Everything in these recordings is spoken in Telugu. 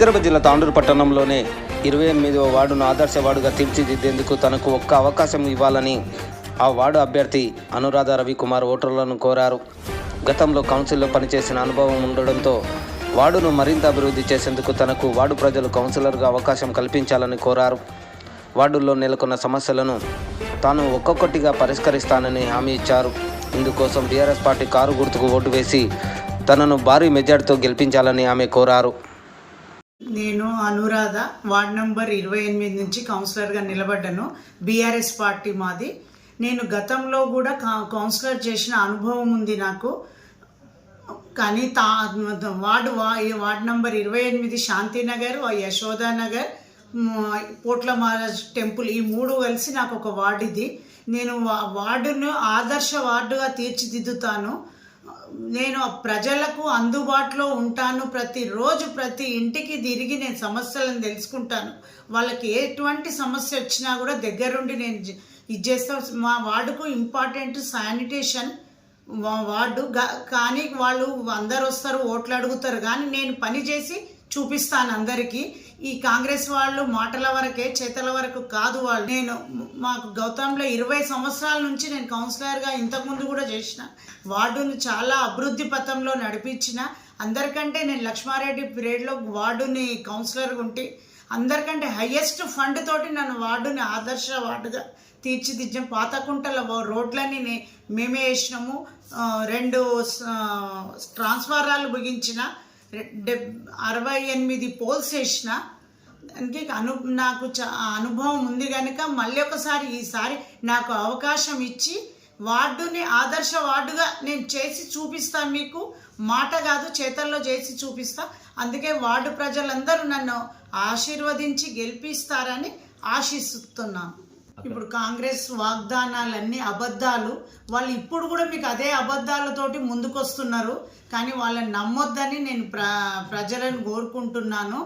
వికారాబాద్ జిల్లా తాండూరు పట్టణంలోనే 28వ వార్డును ఆదర్శ వార్డుగా తీర్చిదిద్దేందుకు తనకు ఒక్క అవకాశం ఇవ్వాలని ఆ వార్డు అభ్యర్థి అనురాధ రవికుమార్ ఓటర్లను కోరారు. గతంలో కౌన్సిల్లో పనిచేసిన అనుభవం ఉండడంతో వార్డును మరింత అభివృద్ధి చేసేందుకు తనకు వార్డు ప్రజలు కౌన్సిలర్గా అవకాశం కల్పించాలని కోరారు. వార్డుల్లో నెలకొన్న సమస్యలను తాను ఒక్కొక్కటిగా పరిష్కరిస్తానని హామీ ఇచ్చారు. ఇందుకోసం బీఆర్ఎస్ పార్టీ కారు గుర్తుకు ఓటు వేసి తనను భారీ మెజార్టీతో గెలిపించాలని ఆమె కోరారు. నేను అనురాధ వార్డ్ నంబర్ 28 నుంచి కౌన్సిలర్గా నిలబడ్డాను. బీఆర్ఎస్ పార్టీ మాది. నేను గతంలో కూడా కౌన్సిలర్ చేసిన అనుభవం ఉంది నాకు. కానీ ward number 28 Shantinagar, Yashodanagar, Potla Maharaj temple, ఈ మూడు కలిసి నాకు ఒక వార్డు ఇది. నేను వార్డును ఆదర్శ వార్డుగా తీర్చిదిద్దుతాను. నేను ప్రజలకు అందుబాటులో ఉంటాను. ప్రతిరోజు ప్రతి ఇంటికి తిరిగి నేను సమస్యలను తెలుసుకుంటాను. వాళ్ళకి ఎటువంటి సమస్య వచ్చినా కూడా దగ్గరుండి నేను ఇది చేస్తాను. మా వార్డుకు ఇంపార్టెంట్ శానిటేషన్ వార్డు. కానీ వాళ్ళు అందరు వస్తారు, ఓట్లు అడుగుతారు, కానీ నేను పని చేసి చూపిస్తాను అందరికీ. ఈ కాంగ్రెస్ వాళ్ళు మాటల వరకే, చేతల వరకు కాదు వాళ్ళు. నేను మాకు గౌతంలో 20 సంవత్సరాల నుంచి నేను కౌన్సిలర్గా ఇంతకుముందు కూడా చేసిన. వార్డుని చాలా అభివృద్ధి పథంలో నడిపించిన. అందరికంటే నేను లక్ష్మారెడ్డి పీరియడ్లో వార్డుని కౌన్సిలర్గా ఉంటే అందరికంటే హయ్యెస్ట్ ఫండ్ తోటి నన్ను వార్డుని ఆదర్శ వార్డుగా తీర్చిదిద్దాం. పాతకుంటల రోడ్లని మేమే వేసినాము. 2 ట్రాన్స్ఫారాలు బిగించిన, 68 పోల్స్ వేసిన. దానికి నాకు అనుభవం ఉంది కనుక మళ్ళీ ఒకసారి ఈసారి నాకు అవకాశం ఇచ్చి వార్డుని ఆదర్శ వార్డుగా నేను చేసి చూపిస్తాను. మీకు మాట కాదు, చేతల్లో చేసి చూపిస్తా. అందుకే వార్డు ప్రజలందరూ నన్ను ఆశీర్వదించి గెలిపిస్తారని ఆశిస్తున్నాను. ఇప్పుడు కాంగ్రెస్ వాగ్దానాలన్నీ అబద్ధాలు. వాళ్ళు ఇప్పుడు కూడా మీకు అదే అబద్ధాలతోటి ముందుకొస్తున్నారు. కానీ వాళ్ళని నమ్మొద్దని నేను ప్రజలను కోరుకుంటున్నాను.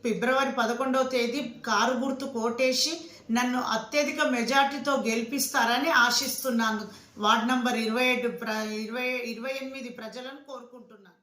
ఫిబ్రవరి 11వ తేదీ కారు గుర్తు కోటేసి నన్ను అత్యధిక మెజార్టీతో గెలిపిస్తారని ఆశిస్తున్నాను. వార్డ్ నంబర్ 28 ప్రజలను కోరుకుంటున్నాను.